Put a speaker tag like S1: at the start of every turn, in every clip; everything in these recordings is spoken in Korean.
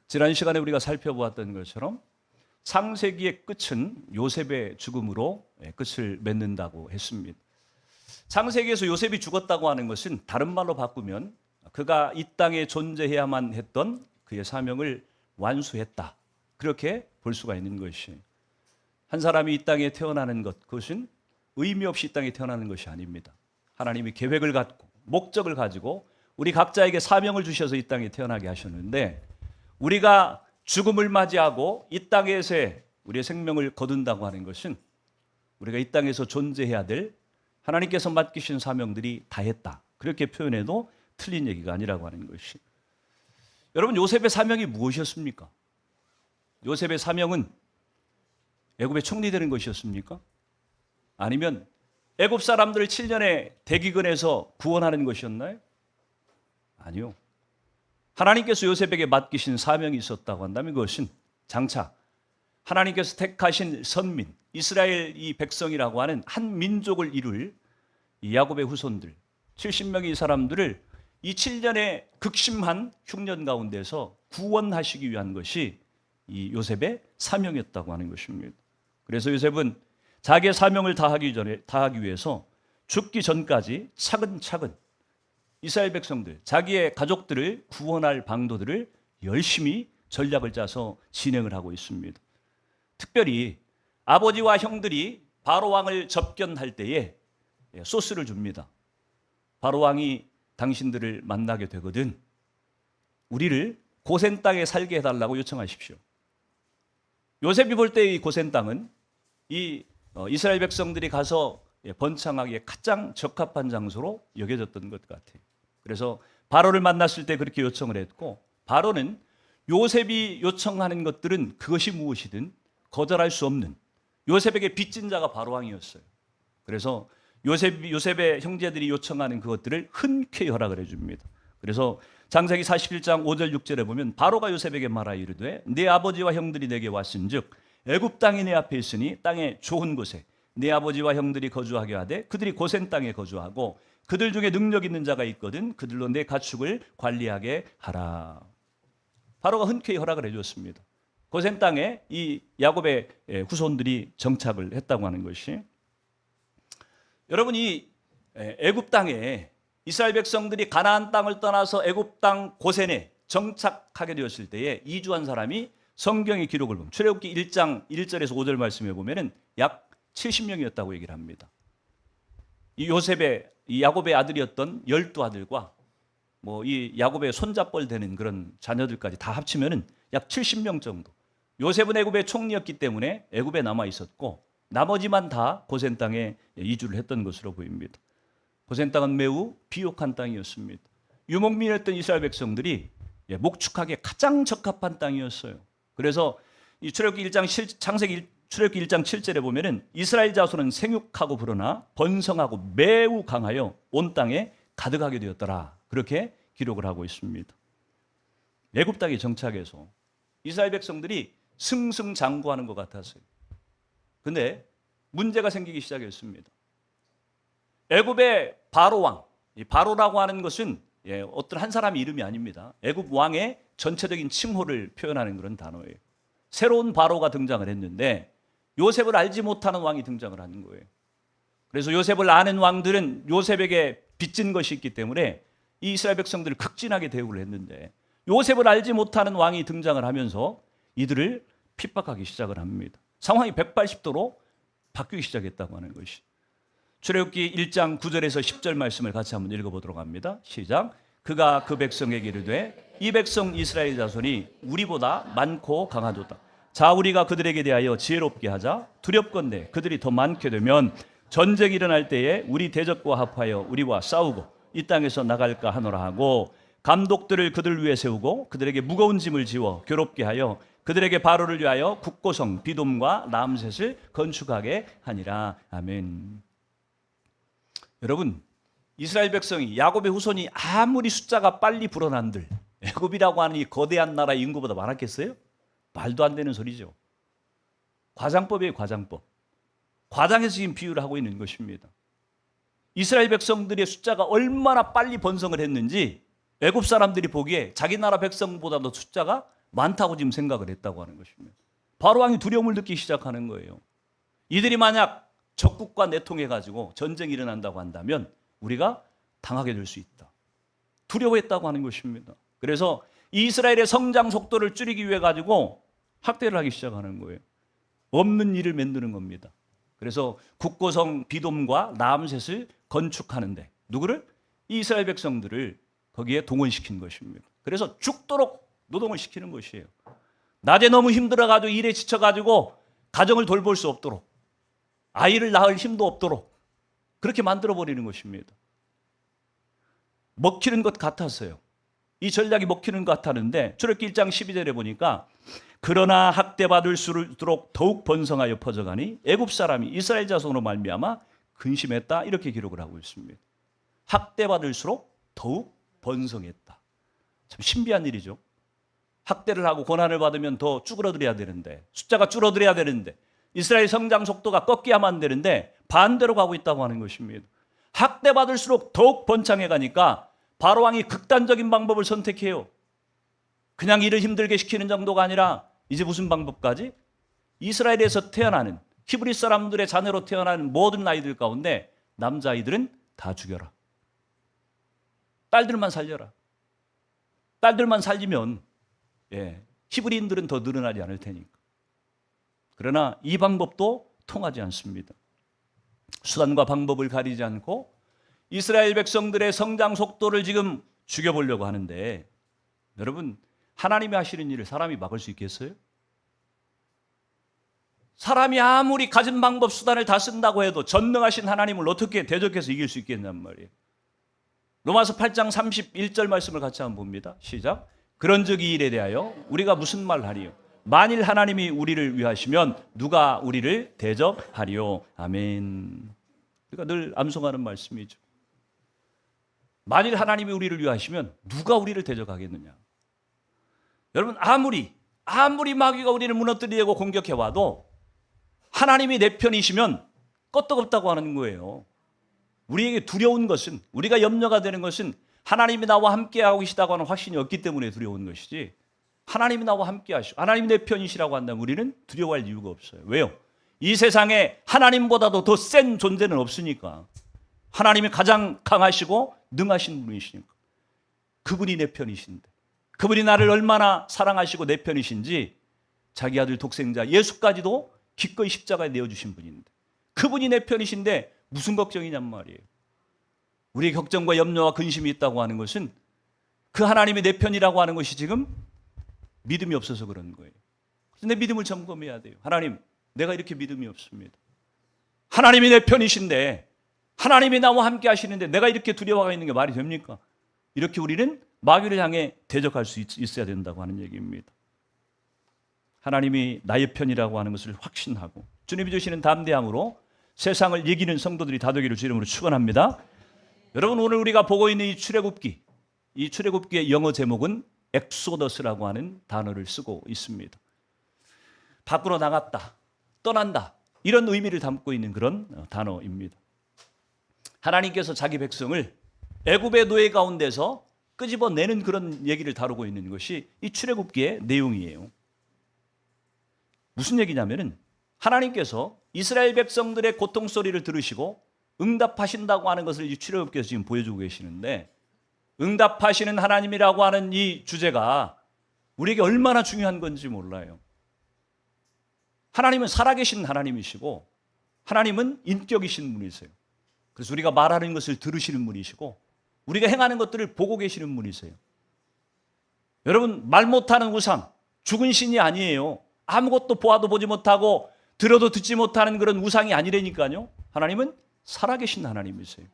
S1: 지난 시간에 우리가 살펴보았던 것처럼 창세기의 끝은 요셉의 죽음으로 끝을 맺는다고 했습니다. 창세기에서 요셉이 죽었다고 하는 것은 다른 말로 바꾸면 그가 이 땅에 존재해야만 했던 그의 사명을 완수했다, 그렇게 볼 수가 있는 것이에요. 한 사람이 이 땅에 태어나는 것, 그것은 의미 없이 이 땅에 태어나는 것이 아닙니다. 하나님이 계획을 갖고 목적을 가지고 우리 각자에게 사명을 주셔서 이 땅에 태어나게 하셨는데, 우리가 죽음을 맞이하고 이 땅에서의 우리의 생명을 거둔다고 하는 것은 우리가 이 땅에서 존재해야 될 하나님께서 맡기신 사명들이 다했다, 그렇게 표현해도 틀린 얘기가 아니라고 하는 것이. 여러분, 요셉의 사명이 무엇이었습니까? 요셉의 사명은 애굽의 총리 되는 것이었습니까? 아니면 애굽 사람들을 7년의 대기근에서 구원하는 것이었나요? 아니요. 하나님께서 요셉에게 맡기신 사명이 있었다고 한다면 그것은 장차 하나님께서 택하신 선민, 이스라엘 이 백성이라고 하는 한 민족을 이룰 이 야곱의 후손들 70명의 이 사람들을 이 7년의 극심한 흉년 가운데서 구원하시기 위한 것이 이 요셉의 사명이었다고 하는 것입니다. 그래서 요셉은 자기의 사명을 다하기 위해서 죽기 전까지 차근차근 이스라엘 백성들, 자기의 가족들을 구원할 방도들을 열심히 전략을 짜서 진행을 하고 있습니다. 특별히 아버지와 형들이 바로 왕을 접견할 때에 소스를 줍니다. 바로 왕이 당신들을 만나게 되거든 우리를 고센 땅에 살게 해달라고 요청하십시오. 요셉이 볼 때 이 고센 땅은 이 이스라엘 백성들이 가서 번창하기에 가장 적합한 장소로 여겨졌던 것 같아요. 그래서 바로를 만났을 때 그렇게 요청을 했고, 바로는 요셉이 요청하는 것들은 그것이 무엇이든 거절할 수 없는, 요셉에게 빚진 자가 바로 왕이었어요. 그래서 요셉의 형제들이 요청하는 그것들을 흔쾌히 허락을 해줍니다. 그래서 창세기 41장 5절 6절에 보면 바로가 요셉에게 말하여 이르되 네 아버지와 형들이 내게 왔은즉 애굽 땅이 내 앞에 있으니 땅의 좋은 곳에 네 아버지와 형들이 거주하게 하되 그들이 고센 땅에 거주하고 그들 중에 능력 있는 자가 있거든 그들로 내 가축을 관리하게 하라. 바로가 흔쾌히 허락을 해줬습니다. 고센 땅에 이 야곱의 후손들이 정착을 했다고 하는 것이. 여러분, 이 애굽 땅에 이스라엘 백성들이 가나안 땅을 떠나서 애굽 땅 고센에 정착하게 되었을 때에 이주한 사람이 성경의 기록을 보면 출애굽기 1장 1절에서 5절 말씀에 보면은 약 70명이었다고 얘기를 합니다. 이 야곱의 아들이었던 12아들과 이 야곱의 손잡벌 되는 그런 자녀들까지 다 합치면은 약 70명 정도. 요셉은 애굽의 총리였기 때문에 애굽에 남아 있었고 나머지만 다 고센 땅에 이주를 했던 것으로 보입니다. 고센 땅은 매우 비옥한 땅이었습니다. 유목민이었던 이스라엘 백성들이 목축하기에 가장 적합한 땅이었어요. 그래서 이 출애굽기 1장 7절에 보면은 이스라엘 자손은 생육하고 불어나 번성하고 매우 강하여 온 땅에 가득하게 되었더라, 그렇게 기록을 하고 있습니다. 애굽 땅에 정착해서 이스라엘 백성들이 승승장구하는 것 같았어요. 근데 문제가 생기기 시작했습니다. 애굽의 바로 왕, 이 바로라고 하는 것은 어떤 한 사람의 이름이 아닙니다. 애굽 왕의 전체적인 칭호를 표현하는 그런 단어예요. 새로운 바로가 등장을 했는데 요셉을 알지 못하는 왕이 등장을 하는 거예요. 그래서 요셉을 아는 왕들은 요셉에게 빚진 것이 있기 때문에 이 이스라엘 백성들을 극진하게 대우를 했는데 요셉을 알지 못하는 왕이 등장을 하면서 이들을 핍박하기 시작을 합니다. 상황이 180도로 바뀌기 시작했다고 하는 것이. 출애굽기 1장 9절에서 10절 말씀을 같이 한번 읽어보도록 합니다. 시작. 그가 그 백성에게 이르되 이 백성 이스라엘 자손이 우리보다 많고 강하도다. 자, 우리가 그들에게 대하여 지혜롭게 하자. 두렵건대 그들이 더 많게 되면 전쟁이 일어날 때에 우리 대적과 합하여 우리와 싸우고 이 땅에서 나갈까 하노라 하고 감독들을 그들 위에 세우고 그들에게 무거운 짐을 지워 괴롭게 하여 그들에게 바로를 위하여 국고성 비돔과 람셋을 건축하게 하니라. 아멘. 여러분, 이스라엘 백성이 야곱의 후손이 아무리 숫자가 빨리 불어난들 애굽이라고 하는 이 거대한 나라의 인구보다 많았겠어요? 말도 안 되는 소리죠. 과장법이에요, 과장법. 과장해서 지금 비유를 하고 있는 것입니다. 이스라엘 백성들의 숫자가 얼마나 빨리 번성을 했는지 애굽 사람들이 보기에 자기 나라 백성보다도 숫자가 많다고 지금 생각을 했다고 하는 것입니다. 바로 왕이 두려움을 느끼기 시작하는 거예요. 이들이 만약 적국과 내통해가지고 전쟁이 일어난다고 한다면 우리가 당하게 될 수 있다. 두려워했다고 하는 것입니다. 그래서 이스라엘의 성장 속도를 줄이기 위해 가지고 학대를 하기 시작하는 거예요. 없는 일을 만드는 겁니다. 그래서 국고성 비돔과 라암셋을 건축하는데 누구를? 이스라엘 백성들을 거기에 동원시킨 것입니다. 그래서 죽도록 노동을 시키는 것이에요. 낮에 너무 힘들어가지고 일에 지쳐가지고 가정을 돌볼 수 없도록, 아이를 낳을 힘도 없도록 그렇게 만들어버리는 것입니다. 먹히는 것 같았어요. 이 전략이 먹히는 것 같았는데 출애굽기 1장 12절에 보니까 그러나 학대받을수록 더욱 번성하여 퍼져가니 애굽 사람이 이스라엘 자손으로 말미암아 근심했다, 이렇게 기록을 하고 있습니다. 학대받을수록 더욱 번성했다. 참 신비한 일이죠. 학대를 하고 고난을 받으면 더 쭈그러들어야 되는데, 숫자가 줄어들어야 되는데, 이스라엘 성장 속도가 꺾여야만 되는데 반대로 가고 있다고 하는 것입니다. 학대받을수록 더욱 번창해 가니까 바로 왕이 극단적인 방법을 선택해요. 그냥 일을 힘들게 시키는 정도가 아니라 이제 무슨 방법까지? 이스라엘에서 태어나는 히브리 사람들의 자녀로 태어나는 모든 아이들 가운데 남자아이들은 다 죽여라. 딸들만 살려라. 딸들만 살리면 히브리인들은 더 늘어나지 않을 테니까. 그러나 이 방법도 통하지 않습니다. 수단과 방법을 가리지 않고 이스라엘 백성들의 성장 속도를 지금 죽여보려고 하는데, 여러분, 하나님이 하시는 일을 사람이 막을 수 있겠어요? 사람이 아무리 가진 방법 수단을 다 쓴다고 해도 전능하신 하나님을 어떻게 대적해서 이길 수 있겠냔 말이에요. 로마서 8장 31절 말씀을 같이 한번 봅니다. 시작. 그런즉 이 일에 대하여 우리가 무슨 말 하리요? 만일 하나님이 우리를 위하시면 누가 우리를 대적하리요? 아멘. 그러니까 늘 암송하는 말씀이죠. 만일 하나님이 우리를 위하시면 누가 우리를 대적하겠느냐? 여러분, 아무리 마귀가 우리를 무너뜨리려고 공격해와도 하나님이 내 편이시면 끄떡없다고 하는 거예요. 우리에게 두려운 것은, 우리가 염려가 되는 것은 하나님이 나와 함께하고 계시다고 하는 확신이 없기 때문에 두려운 것이지, 하나님이 나와 함께하시고 하나님이 내 편이시라고 한다면 우리는 두려워할 이유가 없어요. 왜요? 이 세상에 하나님보다도 더 센 존재는 없으니까. 하나님이 가장 강하시고 능하신 분이시니까. 그분이 내 편이신데, 그분이 나를 얼마나 사랑하시고 내 편이신지 자기 아들 독생자 예수까지도 기꺼이 십자가에 내어주신 분인데, 그분이 내 편이신데 무슨 걱정이냔 말이에요. 우리의 걱정과 염려와 근심이 있다고 하는 것은 그 하나님이 내 편이라고 하는 것이 지금 믿음이 없어서 그런 거예요. 그래서 내 믿음을 점검해야 돼요. 하나님, 내가 이렇게 믿음이 없습니다. 하나님이 내 편이신데, 하나님이 나와 함께 하시는데 내가 이렇게 두려워가 있는 게 말이 됩니까? 이렇게 우리는 마귀를 향해 대적할 수 있어야 된다고 하는 얘기입니다. 하나님이 나의 편이라고 하는 것을 확신하고 주님이 주시는 담대함으로 세상을 이기는 성도들이 다 되기를 주 이름으로 축원합니다. 여러분, 오늘 우리가 보고 있는 이 출애굽기의 영어 제목은 엑소더스라고 하는 단어를 쓰고 있습니다. 밖으로 나갔다, 떠난다, 이런 의미를 담고 있는 그런 단어입니다. 하나님께서 자기 백성을 애굽의 노예 가운데서 끄집어내는 그런 얘기를 다루고 있는 것이 이 출애굽기의 내용이에요. 무슨 얘기냐면은 하나님께서 이스라엘 백성들의 고통 소리를 들으시고 응답하신다고 하는 것을 이 출애굽기에서 지금 보여주고 계시는데, 응답하시는 하나님이라고 하는 이 주제가 우리에게 얼마나 중요한 건지 몰라요. 하나님은 살아계신 하나님이시고 하나님은 인격이신 분이세요. 그래서 우리가 말하는 것을 들으시는 분이시고 우리가 행하는 것들을 보고 계시는 분이세요. 여러분, 말 못하는 우상, 죽은 신이 아니에요. 아무것도 보아도 보지 못하고 들어도 듣지 못하는 그런 우상이 아니라니까요. 하나님은 살아계신 하나님이세요.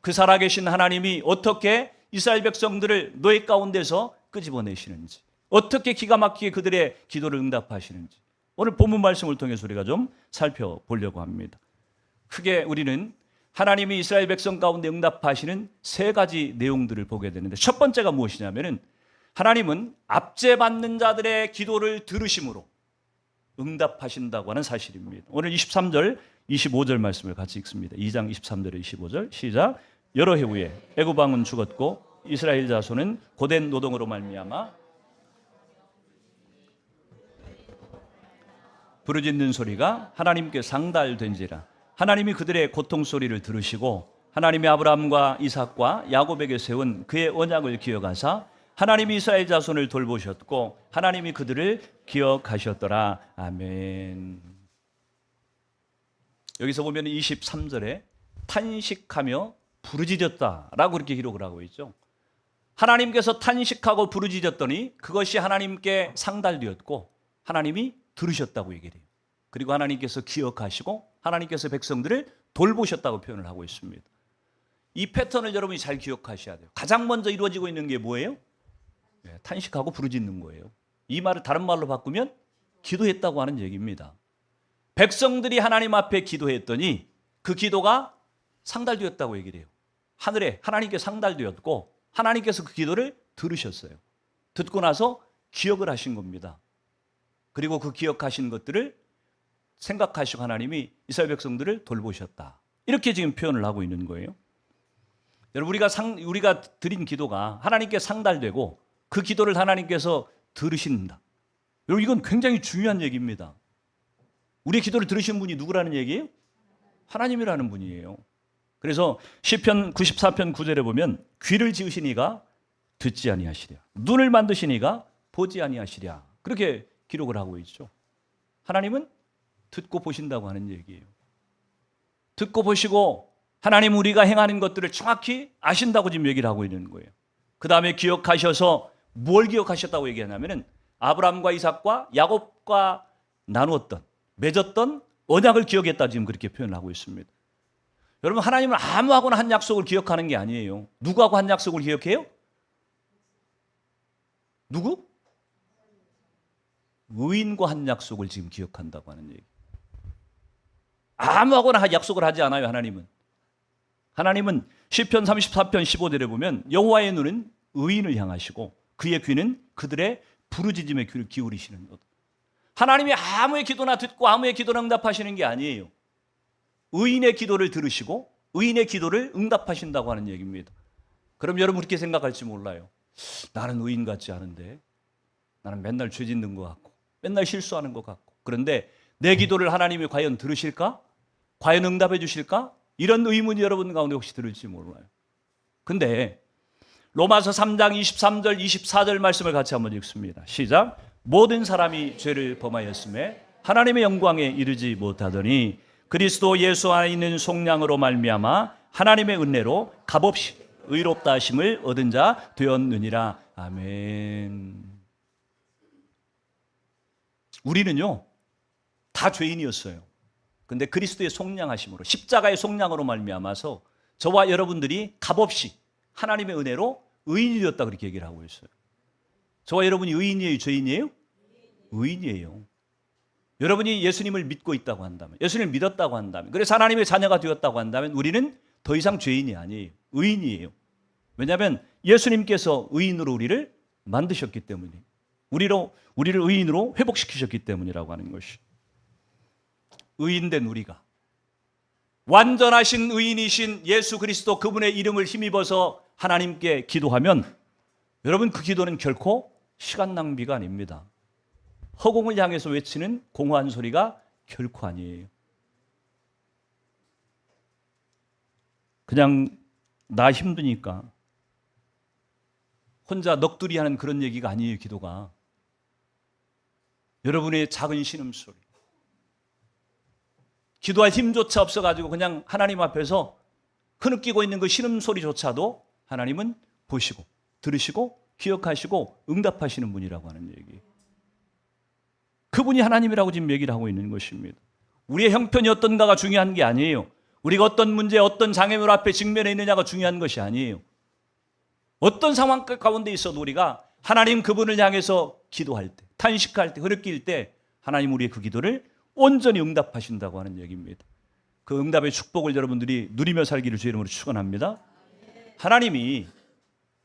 S1: 그 살아계신 하나님이 어떻게 이스라엘 백성들을 노예 가운데서 끄집어내시는지, 어떻게 기가 막히게 그들의 기도를 응답하시는지 오늘 본문 말씀을 통해서 우리가 좀 살펴보려고 합니다. 크게 우리는 하나님이 이스라엘 백성 가운데 응답하시는 세 가지 내용들을 보게 되는데, 첫 번째가 무엇이냐면은 하나님은 압제받는 자들의 기도를 들으심으로 응답하신다고 하는 사실입니다. 오늘 23절, 25절 말씀을 같이 읽습니다. 2장 23절에 25절 시작. 여러 해 후에 애굽 왕은 죽었고 이스라엘 자손은 고된 노동으로 말미암아 부르짖는 소리가 하나님께 상달된지라. 하나님이 그들의 고통 소리를 들으시고 하나님이 아브라함과 이삭과 야곱에게 세운 그의 언약을 기억하사 하나님이 이스라엘 자손을 돌보셨고 하나님이 그들을 기억하셨더라. 아멘. 여기서 보면 23절에 탄식하며 부르짖었다라고 그렇게 기록을 하고 있죠. 하나님께서 탄식하고 부르짖었더니 그것이 하나님께 상달되었고 하나님이 들으셨다고 얘기를 해요. 그리고 하나님께서 기억하시고 하나님께서 백성들을 돌보셨다고 표현을 하고 있습니다. 이 패턴을 여러분이 잘 기억하셔야 돼요. 가장 먼저 이루어지고 있는 게 뭐예요? 탄식하고 부르짖는 거예요. 이 말을 다른 말로 바꾸면 기도했다고 하는 얘기입니다. 백성들이 하나님 앞에 기도했더니 그 기도가 상달되었다고 얘기를 해요. 하늘에 하나님께 상달되었고 하나님께서 그 기도를 들으셨어요. 듣고 나서 기억을 하신 겁니다. 그리고 그 기억하신 것들을 생각하시고 하나님이 이스라엘 백성들을 돌보셨다. 이렇게 지금 표현을 하고 있는 거예요. 여러분 우리가 드린 기도가 하나님께 상달되고 그 기도를 하나님께서 들으신다. 여러분 이건 굉장히 중요한 얘기입니다. 우리의 기도를 들으신 분이 누구라는 얘기예요? 하나님이라는 분이에요. 그래서 시편 94편 9절에 보면 귀를 지으시니가 듣지 아니하시랴. 눈을 만드시니가 보지 아니하시랴. 그렇게 기록을 하고 있죠. 하나님은 듣고 보신다고 하는 얘기예요. 듣고 보시고 하나님 우리가 행하는 것들을 정확히 아신다고 지금 얘기를 하고 있는 거예요. 그 다음에 기억하셔서 뭘 기억하셨다고 얘기하냐면은 아브라함과 이삭과 야곱과 나누었던 맺었던 언약을 기억했다 지금 그렇게 표현하고 있습니다. 여러분 하나님은 아무하고나 한 약속을 기억하는 게 아니에요. 누구하고 한 약속을 기억해요? 누구? 의인과 한 약속을 지금 기억한다고 하는 얘기. 아무하고나 약속을 하지 않아요. 하나님은 시편 34편 15절에 보면 여호와의 눈은 의인을 향하시고 그의 귀는 그들의 부르짖음에 귀를 기울이시는 것. 하나님이 아무의 기도나 듣고 아무의 기도를 응답하시는 게 아니에요. 의인의 기도를 들으시고 의인의 기도를 응답하신다고 하는 얘기입니다. 그럼 여러분 그렇게 생각할지 몰라요. 나는 의인 같지 않은데 나는 맨날 죄 짓는 것 같고 맨날 실수하는 것 같고 그런데 내 기도를 하나님이 과연 들으실까? 과연 응답해 주실까? 이런 의문이 여러분 가운데 혹시 들을지 몰라요. 근데 로마서 3장 23절 24절 말씀을 같이 한번 읽습니다. 시작. 모든 사람이 죄를 범하였음에 하나님의 영광에 이르지 못하더니 그리스도 예수 안에 있는 속량으로 말미암아 하나님의 은혜로 값없이 의롭다 하심을 얻은 자 되었느니라. 아멘. 우리는요 다 죄인이었어요. 근데 그리스도의 속량하심으로 십자가의 속량으로 말미암아서 저와 여러분들이 값없이 하나님의 은혜로 의인이 되었다 그렇게 얘기를 하고 있어요. 저와 여러분이 의인이에요, 죄인이에요? 의인이에요. 여러분이 예수님을 믿고 있다고 한다면, 예수님을 믿었다고 한다면, 그래서 하나님의 자녀가 되었다고 한다면 우리는 더 이상 죄인이 아니에요. 의인이에요. 왜냐하면 예수님께서 의인으로 우리를 만드셨기 때문이에요. 우리를 의인으로 회복시키셨기 때문이라고 하는 것이. 의인된 우리가 완전하신 의인이신 예수 그리스도 그분의 이름을 힘입어서 하나님께 기도하면 여러분 그 기도는 결코 시간 낭비가 아닙니다. 허공을 향해서 외치는 공허한 소리가 결코 아니에요. 그냥 나 힘드니까 혼자 넋두리 하는 그런 얘기가 아니에요. 기도가 여러분의 작은 신음소리, 기도할 힘조차 없어가지고 그냥 하나님 앞에서 흐느끼고 있는 그 신음소리조차도 하나님은 보시고 들으시고 기억하시고 응답하시는 분이라고 하는 얘기. 그분이 하나님이라고 지금 얘기를 하고 있는 것입니다. 우리의 형편이 어떤가가 중요한 게 아니에요. 우리가 어떤 문제, 어떤 장애물 앞에 직면해 있느냐가 중요한 것이 아니에요. 어떤 상황 가운데 있어도 우리가 하나님 그분을 향해서 기도할 때, 탄식할 때, 흐느낄 때 하나님 우리의 그 기도를 온전히 응답하신다고 하는 얘기입니다. 그 응답의 축복을 여러분들이 누리며 살기를 주의 이름으로 축원합니다. 하나님이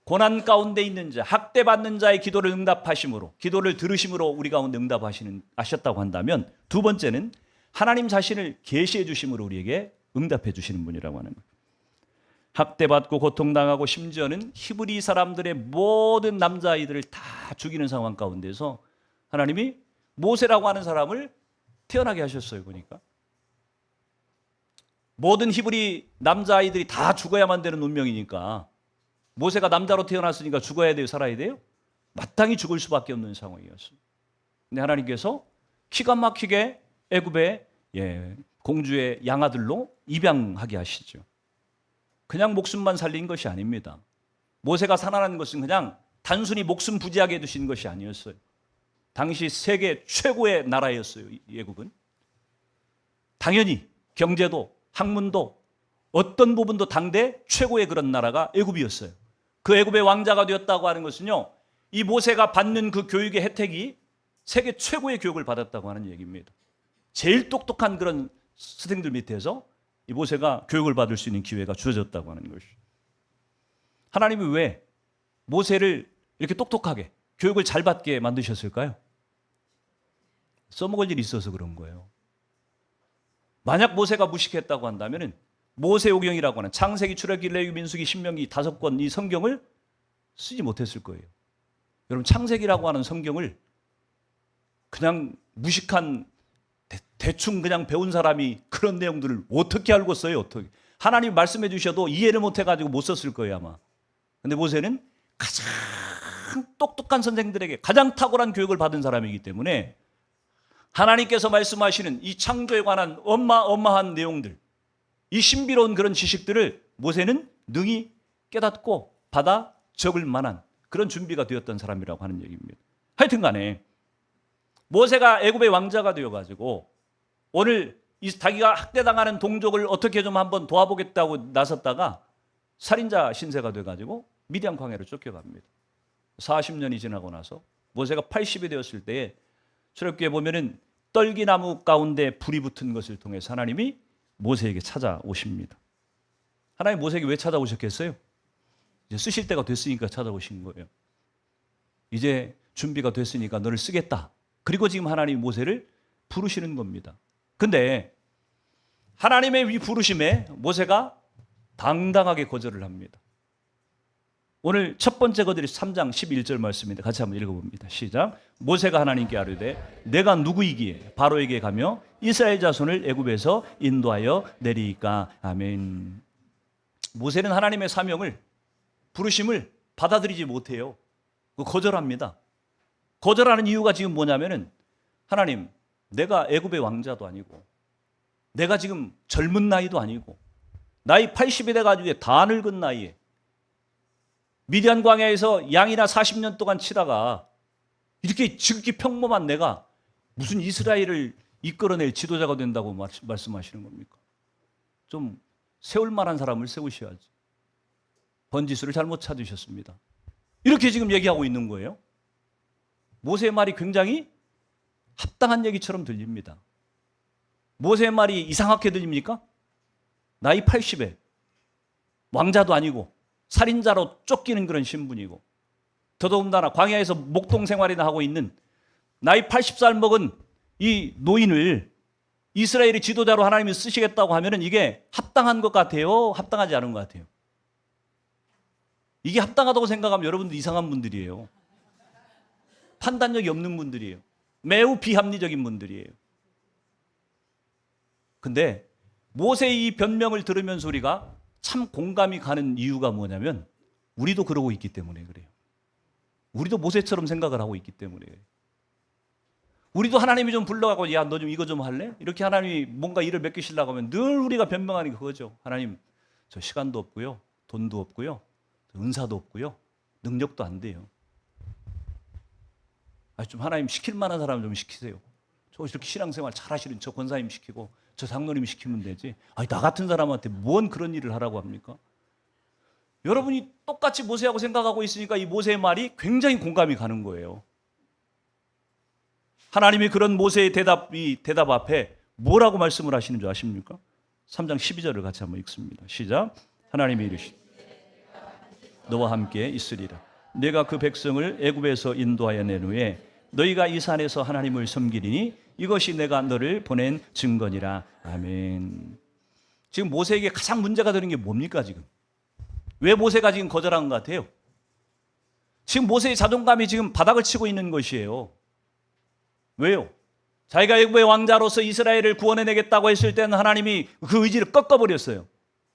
S1: 고난 가운데 있는 자, 학대받는 자의 기도를 응답하심으로, 기도를 들으심으로 우리 가운데 응답하셨다고 한다면 두 번째는 하나님 자신을 계시해 주심으로 우리에게 응답해 주시는 분이라고 하는 거예요. 학대받고 고통당하고 심지어는 히브리 사람들의 모든 남자아이들을 다 죽이는 상황 가운데서 하나님이 모세라고 하는 사람을 태어나게 하셨어요. 보니까 모든 히브리 남자아이들이 다 죽어야만 되는 운명이니까 모세가 남자로 태어났으니까 죽어야 돼요, 살아야 돼요? 마땅히 죽을 수밖에 없는 상황이었어요. 근데 하나님께서 기가 막히게 애굽의 공주의 양아들로 입양하게 하시죠. 그냥 목숨만 살린 것이 아닙니다. 모세가 살아난 것은 그냥 단순히 목숨 부지하게 두신 것이 아니었어요. 당시 세계 최고의 나라였어요, 애굽은. 당연히 경제도 학문도 어떤 부분도 당대 최고의 그런 나라가 애굽이었어요. 그 애굽의 왕자가 되었다고 하는 것은요, 이 모세가 받는 그 교육의 혜택이 세계 최고의 교육을 받았다고 하는 얘기입니다. 제일 똑똑한 그런 스승들 밑에서 이 모세가 교육을 받을 수 있는 기회가 주어졌다고 하는 것이죠. 하나님이 왜 모세를 이렇게 똑똑하게 교육을 잘 받게 만드셨을까요? 써먹을 일이 있어서 그런 거예요. 만약 모세가 무식했다고 한다면 모세오경이라고 하는 창세기, 출애굽기, 레위기, 민수기, 신명기 5권 이 성경을 쓰지 못했을 거예요. 여러분, 창세기라고 하는 성경을 그냥 무식한 대충 그냥 배운 사람이 그런 내용들을 어떻게 알고 써요? 어떻게? 하나님 말씀해 주셔도 이해를 못해가지고 못 썼을 거예요, 아마. 근데 모세는 가장 똑똑한 선생들에게 가장 탁월한 교육을 받은 사람이기 때문에 하나님께서 말씀하시는 이 창조에 관한 어마어마한 내용들, 이 신비로운 그런 지식들을 모세는 능히 깨닫고 받아 적을 만한 그런 준비가 되었던 사람이라고 하는 얘기입니다. 하여튼 간에 모세가 애굽의 왕자가 되어가지고 오늘 이 자기가 학대당하는 동족을 어떻게 좀 한번 도와보겠다고 나섰다가 살인자 신세가 돼가지고 미디안 광야로 쫓겨갑니다. 40년이 지나고 나서 모세가 80이 되었을 때에 출애굽기에 보면은 떨기나무 가운데 불이 붙은 것을 통해서 하나님이 모세에게 찾아오십니다. 하나님 모세에게 왜 찾아오셨겠어요? 이제 쓰실 때가 됐으니까 찾아오신 거예요. 이제 준비가 됐으니까 너를 쓰겠다. 그리고 지금 하나님이 모세를 부르시는 겁니다. 근데 하나님의 이 부르심에 모세가 당당하게 거절을 합니다. 오늘 첫 번째 거절이 3장 11절 말씀인데 같이 한번 읽어봅니다. 시작. 모세가 하나님께 아뢰되 내가 누구이기에 바로에게 가며 이스라엘 자손을 애굽에서 인도하여 내리이까. 아멘. 모세는 하나님의 사명을, 부르심을 받아들이지 못해요. 거절합니다. 거절하는 이유가 지금 뭐냐면은 하나님, 내가 애굽의 왕자도 아니고 내가 지금 젊은 나이도 아니고 나이 80이 돼가지고 다 늙은 나이에 미디안 광야에서 양이나 40년 동안 치다가 이렇게 지극히 평범한 내가 무슨 이스라엘을 이끌어낼 지도자가 된다고 말씀하시는 겁니까? 좀 세울 만한 사람을 세우셔야지. 번지수를 잘못 찾으셨습니다. 이렇게 지금 얘기하고 있는 거예요. 모세의 말이 굉장히 합당한 얘기처럼 들립니다. 모세의 말이 이상하게 들립니까? 나이 80에 왕자도 아니고 살인자로 쫓기는 그런 신분이고 더더군다나 광야에서 목동 생활이나 하고 있는 나이 80살 먹은 이 노인을 이스라엘의 지도자로 하나님이 쓰시겠다고 하면 이게 합당한 것 같아요? 합당하지 않은 것 같아요? 이게 합당하다고 생각하면 여러분들 이상한 분들이에요. 판단력이 없는 분들이에요. 매우 비합리적인 분들이에요. 근데 모세의 이 변명을 들으면서 우리가 참 공감이 가는 이유가 뭐냐면 우리도 그러고 있기 때문에 그래요. 우리도 모세처럼 생각을 하고 있기 때문에 그래요. 우리도 하나님이 좀 불러가고 야, 너 좀 이거 좀 할래? 이렇게 하나님이 뭔가 일을 맡기시려고 하면 늘 우리가 변명하는 게 그거죠. 하나님, 저 시간도 없고요. 돈도 없고요. 은사도 없고요. 능력도 안 돼요. 좀 하나님 시킬 만한 사람 좀 시키세요. 저 이렇게 신앙생활 잘하시는 저 권사님 시키고 저 장로님 시키면 되지. 나 같은 사람한테 뭔 그런 일을 하라고 합니까? 여러분이 똑같이 모세하고 생각하고 있으니까 이 모세의 말이 굉장히 공감이 가는 거예요. 하나님이 그런 모세의 대답 앞에 뭐라고 말씀을 하시는 줄 아십니까? 3장 12절을 같이 한번 읽습니다. 시작. 하나님이 이르시되 너와 함께 있으리라. 내가 그 백성을 애굽에서 인도하여 낸 후에 너희가 이 산에서 하나님을 섬기리니 이것이 내가 너를 보낸 증거니라. 아멘. 지금 모세에게 가장 문제가 되는 게 뭡니까 지금? 왜 모세가 지금 거절한 것 같아요? 지금 모세의 자존감이 지금 바닥을 치고 있는 것이에요. 왜요? 자기가 애굽의 왕자로서 이스라엘을 구원해내겠다고 했을 때는 하나님이 그 의지를 꺾어버렸어요.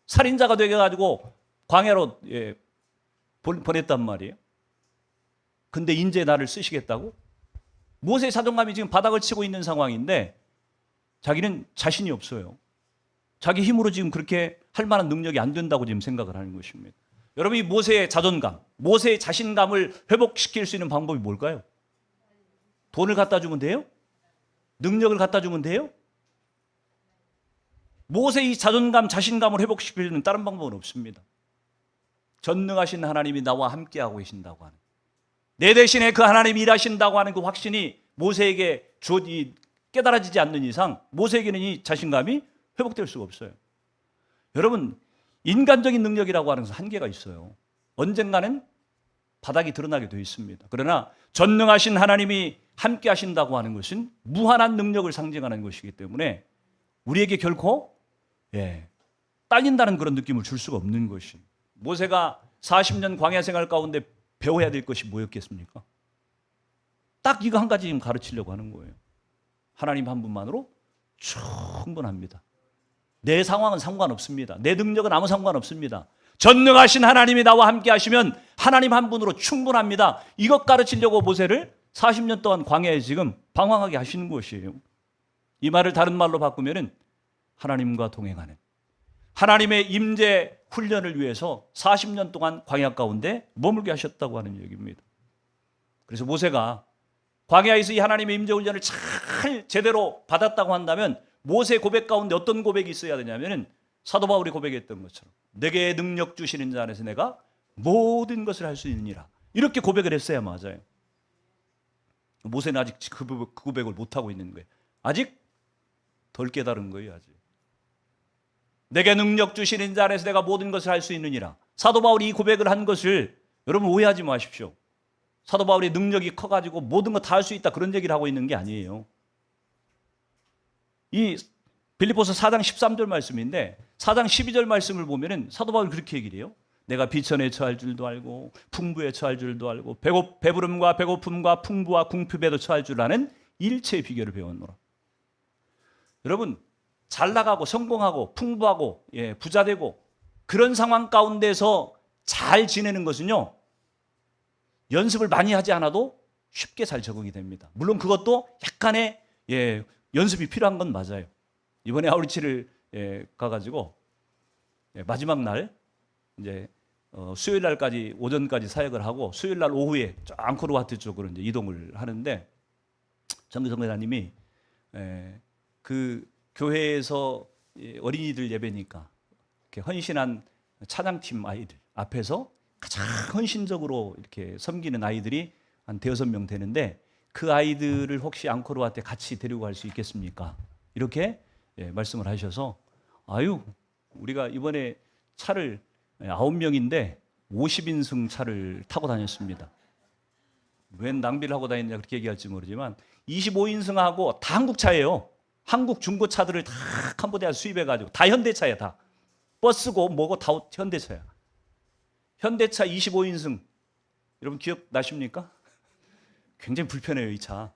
S1: 살인자가 되게 가지고 광야로 보냈단 말이에요. 근데 이제 나를 쓰시겠다고? 모세의 자존감이 지금 바닥을 치고 있는 상황인데 자기는 자신이 없어요. 자기 힘으로 지금 그렇게 할 만한 능력이 안 된다고 지금 생각을 하는 것입니다. 여러분, 이 모세의 자존감, 모세의 자신감을 회복시킬 수 있는 방법이 뭘까요? 돈을 갖다 주면 돼요? 능력을 갖다 주면 돼요? 모세의 자존감, 자신감을 회복시키는 다른 방법은 없습니다. 전능하신 하나님이 나와 함께하고 계신다고 하는, 내 대신에 그 하나님이 일하신다고 하는 그 확신이 모세에게 깨달아지지 않는 이상 모세에게는 이 자신감이 회복될 수가 없어요. 여러분, 인간적인 능력이라고 하는 것은 한계가 있어요. 언젠가는 바닥이 드러나게 되어 있습니다. 그러나 전능하신 하나님이 함께 하신다고 하는 것은 무한한 능력을 상징하는 것이기 때문에 우리에게 결코 딸린다는 그런 느낌을 줄 수가 없는 것이, 모세가 40년 광야 생활 가운데 배워야 될 것이 뭐였겠습니까? 딱 이거 한 가지 지금 가르치려고 하는 거예요. 하나님 한 분만으로 충분합니다. 내 상황은 상관없습니다. 내 능력은 아무 상관없습니다. 전능하신 하나님이 나와 함께 하시면 하나님 한 분으로 충분합니다. 이것 가르치려고 모세를 40년 동안 광야에 지금 방황하게 하시는 것이에요. 이 말을 다른 말로 바꾸면은 하나님과 동행하는, 하나님의 임재 훈련을 위해서 40년 동안 광야 가운데 머물게 하셨다고 하는 얘기입니다. 그래서 모세가 광야에서 이 하나님의 임재 훈련을 잘 제대로 받았다고 한다면 모세 고백 가운데 어떤 고백이 있어야 되냐면은 사도 바울이 고백했던 것처럼 내게 능력 주시는 자 안에서 내가 모든 것을 할 수 있느니라, 이렇게 고백을 했어야 맞아요. 모세는 아직 그 고백을 못하고 있는 거예요. 아직 덜 깨달은 거예요. 아직. 내게 능력 주시는 자 안에서 내가 모든 것을 할 수 있느니라. 사도 바울이 이 고백을 한 것을 여러분 오해하지 마십시오. 사도 바울의 능력이 커가지고 모든 거 다 할 수 있다 그런 얘기를 하고 있는 게 아니에요. 이 빌립보서 4장 13절 말씀인데 4장 12절 말씀을 보면은 사도 바울이 그렇게 얘기를 해요. 내가 비천에 처할 줄도 알고 풍부에 처할 줄도 알고 배부름과 배고픔과 풍부와 궁핍에도 처할 줄 아는 일체의 비결을 배웠노라. 여러분, 잘 나가고 성공하고 풍부하고 부자 되고 그런 상황 가운데서 잘 지내는 것은요, 연습을 많이 하지 않아도 쉽게 잘 적응이 됩니다. 물론 그것도 약간의 연습이 필요한 건 맞아요. 이번에 아우리치를 가가지고 마지막 날 이제 수요일 날까지 오전까지 사역을 하고 수요일 날 오후에 앙코르와트 쪽으로 이제 이동을 하는데 정교성회장님이 그 교회에서 어린이들 예배니까 이렇게 헌신한 찬양팀 아이들 앞에서 가장 헌신적으로 이렇게 섬기는 아이들이 한 5명 되는데 그 아이들을 혹시 앙코르와트에 같이 데리고 갈 수 있겠습니까? 이렇게 말씀을 하셔서 아유, 우리가 이번에 차를 9명인데 50인승 차를 타고 다녔습니다. 웬 낭비를 하고 다녔냐 그렇게 얘기할지 모르지만 25인승하고 다 한국 차예요. 한국 중고차들을 다 캄보디아 수입해가지고 다 현대차야. 다 버스고 뭐고 다 현대차야. 현대차 25인승 여러분 기억나십니까? 굉장히 불편해요. 이 차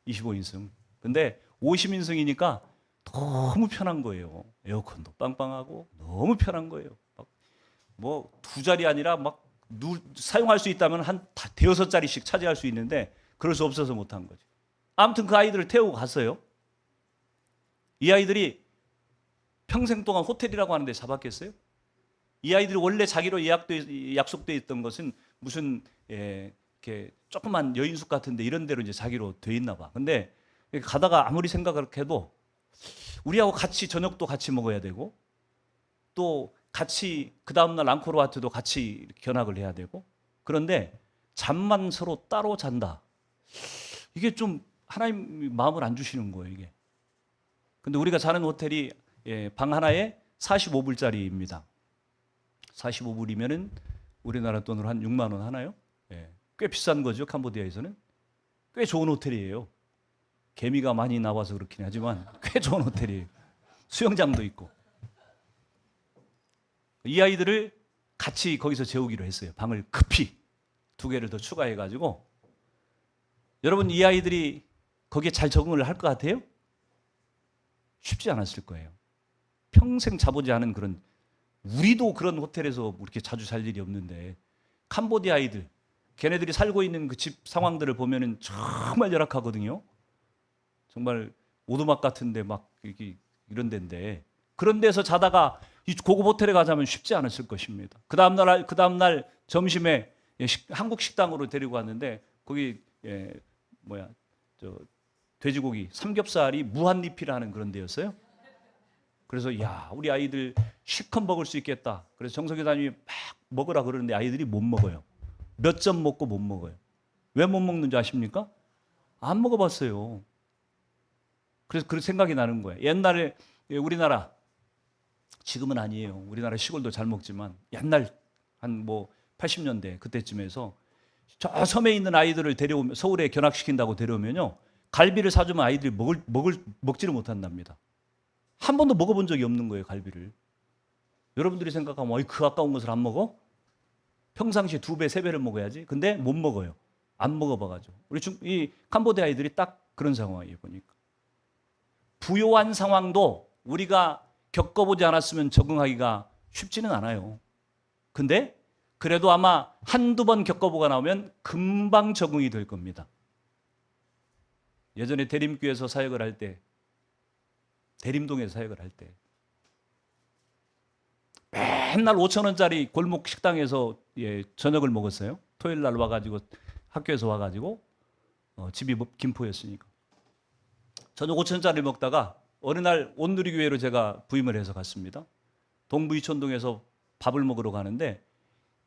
S1: 25인승. 근데 50인승이니까 너무 편한 거예요. 에어컨도 빵빵하고 너무 편한 거예요. 뭐 2자리 아니라 막 사용할 수 있다면 한 5자리씩 차지할 수 있는데 그럴 수 없어서 못한 거죠. 아무튼 그 아이들을 태우고 갔어요. 이 아이들이 평생 동안 호텔이라고 하는 데 잡았겠어요? 이 아이들이 원래 자기로 약속되어 있던 것은 무슨 이렇게 조그만 여인숙 같은데 이런 데로 이제 자기로 돼 있나 봐. 근데 가다가 아무리 생각을 해도 우리하고 같이 저녁도 같이 먹어야 되고 또 같이 그 다음날 앙코르와트도 같이 견학을 해야 되고 그런데 잠만 서로 따로 잔다. 이게 좀 하나님 마음을 안 주시는 거예요. 이게. 근데 우리가 자는 호텔이 방 하나에 45불짜리입니다. 45불이면은 우리나라 돈으로 한 6만 원 하나요? 꽤 비싼 거죠. 캄보디아에서는. 꽤 좋은 호텔이에요. 개미가 많이 나와서 그렇긴 하지만 꽤 좋은 호텔이에요. 수영장도 있고. 이 아이들을 같이 거기서 재우기로 했어요. 방을 급히 2개를 더 추가해가지고. 여러분, 이 아이들이 거기에 잘 적응을 할 것 같아요? 쉽지 않았을 거예요. 평생 자보지 않은 그런, 우리도 그런 호텔에서 이렇게 자주 살 일이 없는데 캄보디아 아이들, 걔네들이 살고 있는 그 집 상황들을 보면은 정말 열악하거든요. 정말 오두막 같은데 막 이런 데인데, 그런 데서 자다가 이 고급 호텔에 가자면 쉽지 않았을 것입니다. 그 다음날 점심에 한국 식당으로 데리고 왔는데 거기 돼지고기 삼겹살이 무한 리필하는 그런 데였어요. 그래서 야, 우리 아이들 실컷 먹을 수 있겠다. 그래서 정석교사님이 막 먹으라 그러는데 아이들이 못 먹어요. 몇 점 먹고 못 먹어요. 왜 못 먹는지 아십니까? 안 먹어봤어요. 그래서 그 생각이 나는 거예요. 옛날에 우리나라, 지금은 아니에요. 우리나라 시골도 잘 먹지만 옛날 한 80년대 그때쯤에서 저 섬에 있는 아이들을 데려오면, 서울에 견학시킨다고 데려오면요, 갈비를 사주면 아이들이 먹지를 못한답니다. 한 번도 먹어본 적이 없는 거예요, 갈비를. 여러분들이 생각하면 그 아까운 것을 안 먹어? 평상시에 2배, 3배를 먹어야지. 근데 못 먹어요. 안 먹어봐가지고. 이 캄보디아 아이들이 딱 그런 상황이에요, 보니까. 부요한 상황도 우리가 겪어보지 않았으면 적응하기가 쉽지는 않아요. 근데 그래도 아마 한두 번 겪어보고 나오면 금방 적응이 될 겁니다. 예전에 대림교에서 사역을 할 때, 대림동에서 사역을 할 때 맨날 5,000원짜리 골목 식당에서 저녁을 먹었어요. 토요일 날 와가지고, 학교에서 와가지고, 집이 김포였으니까 저녁 5,000원짜리 먹다가 어느 날 온누리교회로 제가 부임을 해서 갔습니다. 동부 이촌동에서 밥을 먹으러 가는데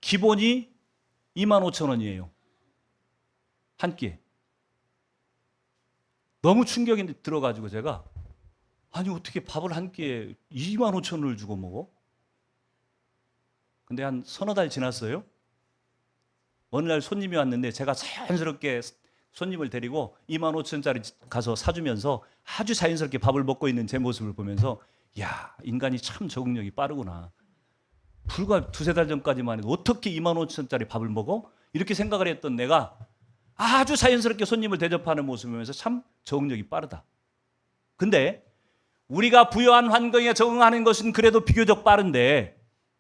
S1: 기본이 25,000원이에요. 한 끼에. 너무 충격이 들어가지고 제가, 아니 어떻게 밥을 한 끼에 25,000원을 주고 먹어? 근데 한 서너 달 지났어요. 어느 날 손님이 왔는데 제가 자연스럽게 손님을 데리고 25,000원짜리 가서 사주면서 아주 자연스럽게 밥을 먹고 있는 제 모습을 보면서, 야, 인간이 참 적응력이 빠르구나. 불과 2-3달 전까지만 해도 어떻게 25,000원짜리 밥을 먹어? 이렇게 생각을 했던 내가 아주 자연스럽게 손님을 대접하는 모습을 보면서 참 적응력이 빠르다. 근데 우리가 부유한 환경에 적응하는 것은 그래도 비교적 빠른데,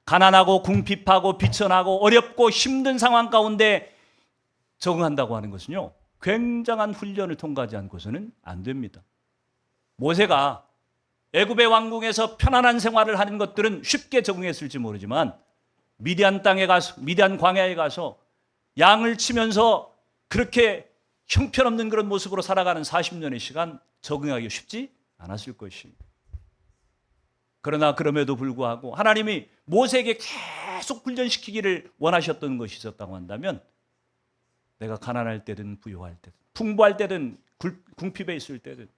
S1: 가난하고 궁핍하고 비천하고 어렵고 힘든 상황 가운데 적응한다고 하는 것은요, 굉장한 훈련을 통과하지 않고서는 안 됩니다. 모세가 애굽의 왕궁에서 편안한 생활을 하는 것들은 쉽게 적응했을지 모르지만 미디안 땅에 가서, 미디안 광야에 가서 양을 치면서 그렇게 형편없는 그런 모습으로 살아가는 40년의 시간, 적응하기 쉽지 않았을 것입니다. 그러나 그럼에도 불구하고 하나님이 모세에게 계속 훈련시키기를 원하셨던 것이 있었다고 한다면, 내가 가난할 때든 부유할 때든, 풍부할 때든 궁핍에 있을 때든,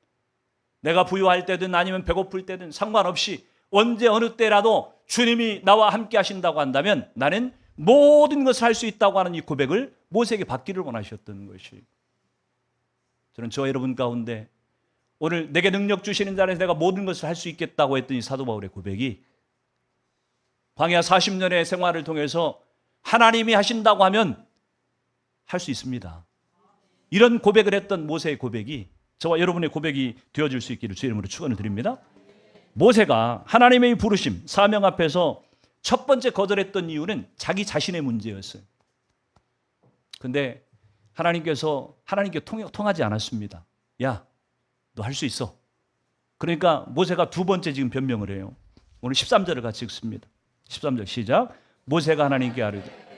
S1: 내가 부유할 때든 아니면 배고플 때든 상관없이 언제 어느 때라도 주님이 나와 함께 하신다고 한다면 나는 모든 것을 할 수 있다고 하는 이 고백을 모세에게 받기를 원하셨던 것이, 저는 저와 여러분 가운데 오늘 내게 능력 주시는 자는 내가 모든 것을 할 수 있겠다고 했던 이 사도 바울의 고백이, 광야 40년의 생활을 통해서 하나님이 하신다고 하면 할 수 있습니다. 이런 고백을 했던 모세의 고백이 저와 여러분의 고백이 되어줄 수 있기를 주의 이름으로 축원을 드립니다. 모세가 하나님의 부르심, 사명 앞에서 첫 번째 거절했던 이유는 자기 자신의 문제였어요. 근데 하나님께 통하지 않았습니다. 야, 너 할 수 있어. 그러니까 모세가 두 번째 지금 변명을 해요. 오늘 13절을 같이 읽습니다. 13절 시작. 모세가 하나님께 아뢰되,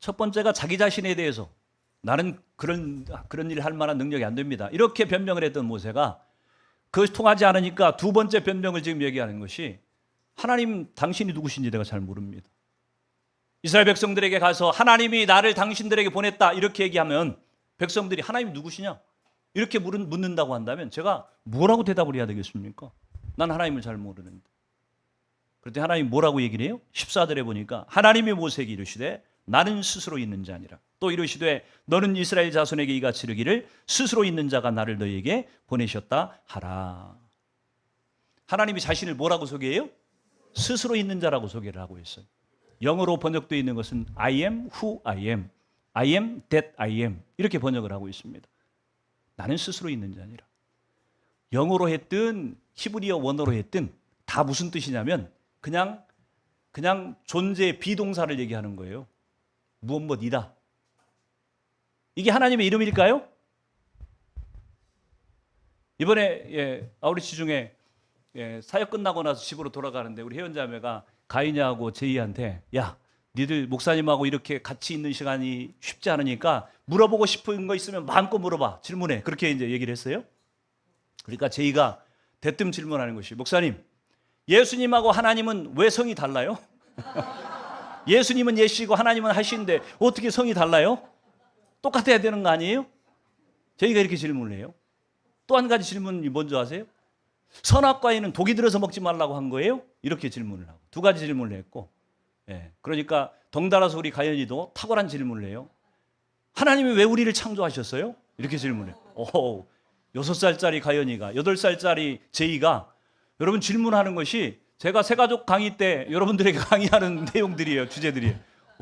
S1: 첫 번째가 자기 자신에 대해서 나는 그런 일을 할 만한 능력이 안 됩니다. 이렇게 변명을 했던 모세가 그것이 통하지 않으니까 두 번째 변명을 지금 얘기하는 것이, 하나님 당신이 누구신지 내가 잘 모릅니다. 이스라엘 백성들에게 가서 하나님이 나를 당신들에게 보냈다 이렇게 얘기하면 백성들이 하나님 누구시냐 이렇게 묻는다고 한다면 제가 뭐라고 대답을 해야 되겠습니까? 난 하나님을 잘 모르는데. 그런데 하나님이 뭐라고 얘기를 해요? 14절에 보니까 하나님이 모세에게 이르시되 나는 스스로 있는 자 아니라, 또 이르시되 너는 이스라엘 자손에게 이같이 이르기를 스스로 있는 자가 나를 너희에게 보내셨다 하라. 하나님이 자신을 뭐라고 소개해요? 스스로 있는 자라고 소개를 하고 있어요. 영어로 번역되어 있는 것은 I am who I am, I am that I am 이렇게 번역을 하고 있습니다. 나는 스스로 있는 자니라. 영어로 했든 히브리어 원어로 했든 다 무슨 뜻이냐면 그냥 존재의 비동사를 얘기하는 거예요. 무엇이다. 이게 하나님의 이름일까요? 이번에 아우리치 중에 사역 끝나고 나서 집으로 돌아가는데 우리 혜연자매가 가인이하고 제이한테 야, 니들 목사님하고 이렇게 같이 있는 시간이 쉽지 않으니까 물어보고 싶은 거 있으면 마음껏 물어봐. 질문해. 그렇게 이제 얘기를 했어요. 그러니까 제이가 대뜸 질문하는 것이 목사님, 예수님하고 하나님은 왜 성이 달라요? 예수님은 예시고 하나님은 하시인데 어떻게 성이 달라요? 똑같아야 되는 거 아니에요? 저희가 이렇게 질문을 해요. 또 한 가지 질문이 뭔지 아세요? 선악과에는 독이 들어서 먹지 말라고 한 거예요? 이렇게 질문을 하고 두 가지 질문을 했고 그러니까 덩달아서 우리 가연이도 탁월한 질문을 해요. 하나님이 왜 우리를 창조하셨어요? 이렇게 질문해요. 6살짜리 가연이가 8살짜리 제이가 여러분 질문하는 것이 제가 새가족 강의 때 여러분들에게 강의하는 내용들이에요. 주제들이에요.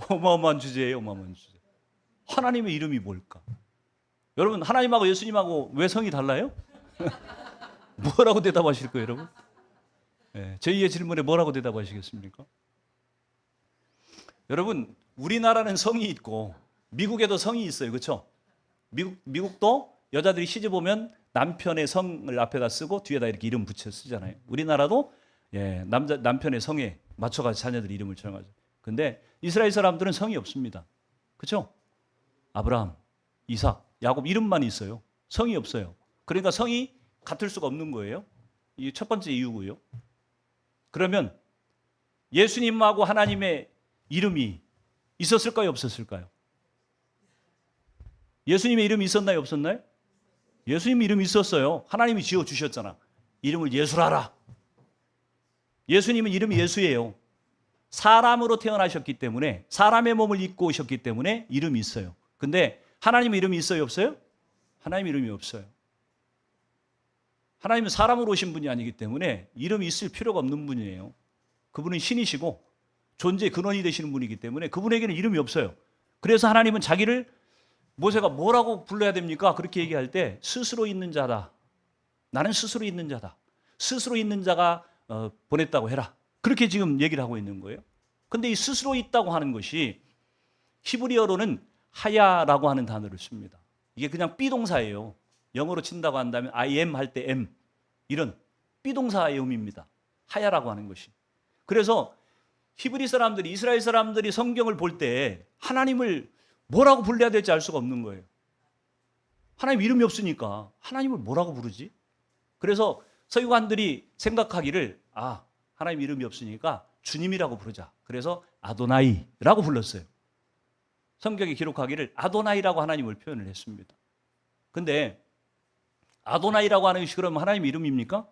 S1: 어마어마한 주제예요. 어마어마한 주제. 하나님의 이름이 뭘까? 여러분 하나님하고 예수님하고 왜 성이 달라요? 뭐라고 대답하실 거예요, 여러분? 저희의 질문에 뭐라고 대답하시겠습니까? 여러분 우리나라는 성이 있고 미국에도 성이 있어요. 그렇죠? 미국도 여자들이 시집 오면 남편의 성을 앞에다 쓰고 뒤에다 이렇게 이름 붙여 쓰잖아요. 우리나라도 남편의 성에 맞춰가지고 자녀들 이름을 정하죠. 근데 이스라엘 사람들은 성이 없습니다. 그렇죠? 아브라함, 이삭, 야곱 이름만 있어요. 성이 없어요. 그러니까 성이 같을 수가 없는 거예요. 이 첫 번째 이유고요. 그러면 예수님하고 하나님의 이름이 있었을까요? 없었을까요? 예수님의 이름이 있었나요? 없었나요? 예수님 이름이 있었어요. 하나님이 지어주셨잖아. 이름을 예수라라. 예수님은 이름이 예수예요. 사람으로 태어나셨기 때문에 사람의 몸을 입고 오셨기 때문에 이름이 있어요. 근데 하나님의 이름이 있어요? 없어요? 하나님의 이름이 없어요. 하나님은 사람으로 오신 분이 아니기 때문에 이름이 있을 필요가 없는 분이에요. 그분은 신이시고 존재의 근원이 되시는 분이기 때문에 그분에게는 이름이 없어요. 그래서 하나님은 자기를 모세가 뭐라고 불러야 됩니까? 그렇게 얘기할 때 스스로 있는 자다. 나는 스스로 있는 자다. 스스로 있는 자가 보냈다고 해라. 그렇게 지금 얘기를 하고 있는 거예요. 근데 이 스스로 있다고 하는 것이 히브리어로는 하야라고 하는 단어를 씁니다. 이게 그냥 비동사예요. 영어로 친다고 한다면 I am 할 때 am 이런 비동사의 의미입니다. 하야라고 하는 것이. 그래서 히브리 사람들이 이스라엘 사람들이 성경을 볼 때 하나님을 뭐라고 불러야 될지 알 수가 없는 거예요. 하나님 이름이 없으니까 하나님을 뭐라고 부르지? 그래서 서기관들이 생각하기를 하나님 이름이 없으니까 주님이라고 부르자. 그래서 아도나이라고 불렀어요. 성경에 기록하기를 아도나이라고 하나님을 표현을 했습니다. 근데 아도나이라고 하는 것이 그러면 하나님 이름입니까?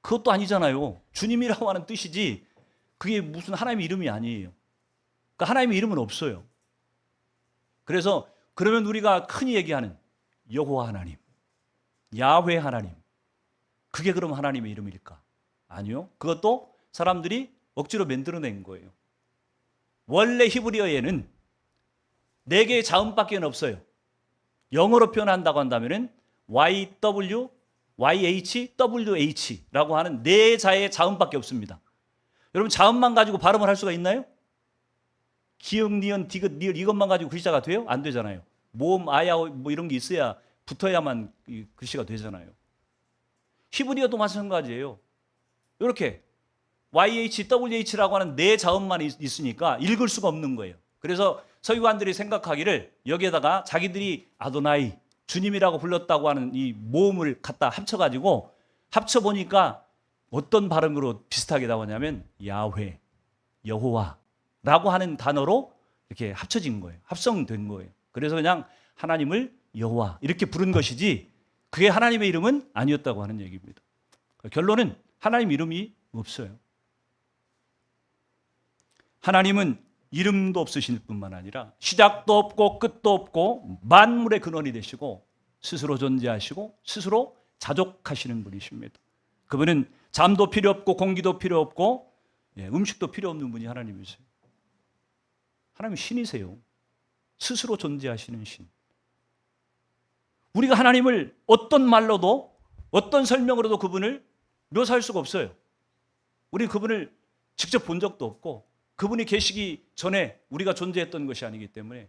S1: 그것도 아니잖아요. 주님이라고 하는 뜻이지 그게 무슨 하나님 이름이 아니에요. 그러니까 하나님의 이름은 없어요. 그래서 그러면 우리가 흔히 얘기하는 여호와 하나님, 야훼 하나님, 그게 그럼 하나님의 이름일까? 아니요. 그것도 사람들이 억지로 만들어낸 거예요. 원래 히브리어에는 4개의 자음밖에 없어요. 영어로 표현한다고 한다면 YW, YH, WH라고 하는 4자의 자음밖에 없습니다. 여러분 자음만 가지고 발음을 할 수가 있나요? 기역, 니은, 디귿, 리을 이것만 가지고 글자가 돼요? 안 되잖아요. 모음, 아야 뭐 이런 게 있어야 붙어야만 글씨가 되잖아요. 히브리어도 마찬가지예요. 이렇게 YH, WH라고 하는 4자음만 있으니까 읽을 수가 없는 거예요. 그래서 서기관들이 생각하기를 여기에다가 자기들이 아도나이, 주님이라고 불렀다고 하는 이 모음을 갖다 합쳐가지고 합쳐보니까 어떤 발음으로 비슷하게 나오냐면 야훼, 여호와라고 하는 단어로 이렇게 합쳐진 거예요. 합성된 거예요. 그래서 그냥 하나님을 여호와 이렇게 부른 것이지 그게 하나님의 이름은 아니었다고 하는 얘기입니다. 결론은 하나님 이름이 없어요. 하나님은 이름도 없으실 뿐만 아니라 시작도 없고 끝도 없고 만물의 근원이 되시고 스스로 존재하시고 스스로 자족하시는 분이십니다. 그분은 잠도 필요 없고 공기도 필요 없고 음식도 필요 없는 분이 하나님이세요. 하나님은 신이세요. 스스로 존재하시는 신. 우리가 하나님을 어떤 말로도 어떤 설명으로도 그분을 묘사할 수가 없어요. 우리는 그분을 직접 본 적도 없고 그분이 계시기 전에 우리가 존재했던 것이 아니기 때문에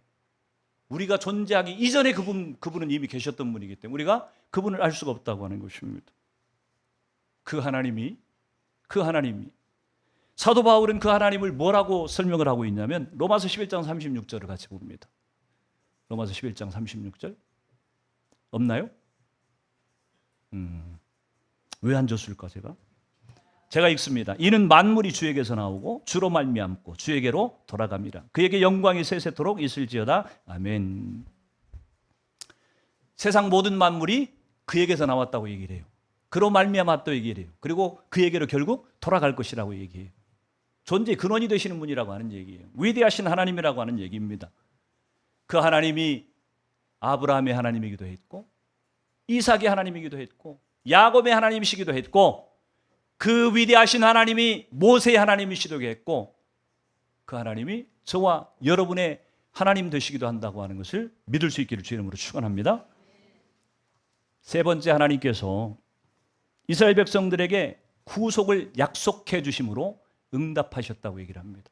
S1: 우리가 존재하기 이전에 그분은 이미 계셨던 분이기 때문에 우리가 그분을 알 수가 없다고 하는 것입니다. 그 하나님이 사도 바울은 그 하나님을 뭐라고 설명을 하고 있냐면 로마서 11장 36절을 같이 봅니다. 로마서 11장 36절 없나요? 왜 안 줬을까 제가 읽습니다. 이는 만물이 주에게서 나오고 주로 말미암고 주에게로 돌아갑니다. 그에게 영광이 세세토록 있을지어다. 아멘. 세상 모든 만물이 그에게서 나왔다고 얘기를 해요. 그로 말미암았다고 얘기를 해요. 그리고 그에게로 결국 돌아갈 것이라고 얘기해요. 존재의 근원이 되시는 분이라고 하는 얘기예요. 위대하신 하나님이라고 하는 얘기입니다. 그 하나님이 아브라함의 하나님이기도 했고 이삭의 하나님이기도 했고 야곱의 하나님이시기도 했고 그 위대하신 하나님이 모세의 하나님이시기도 했고 그 하나님이 저와 여러분의 하나님 되시기도 한다고 하는 것을 믿을 수 있기를 주의 이름으로 축원합니다. 세 번째, 하나님께서 이스라엘 백성들에게 구속을 약속해 주심으로 응답하셨다고 얘기를 합니다.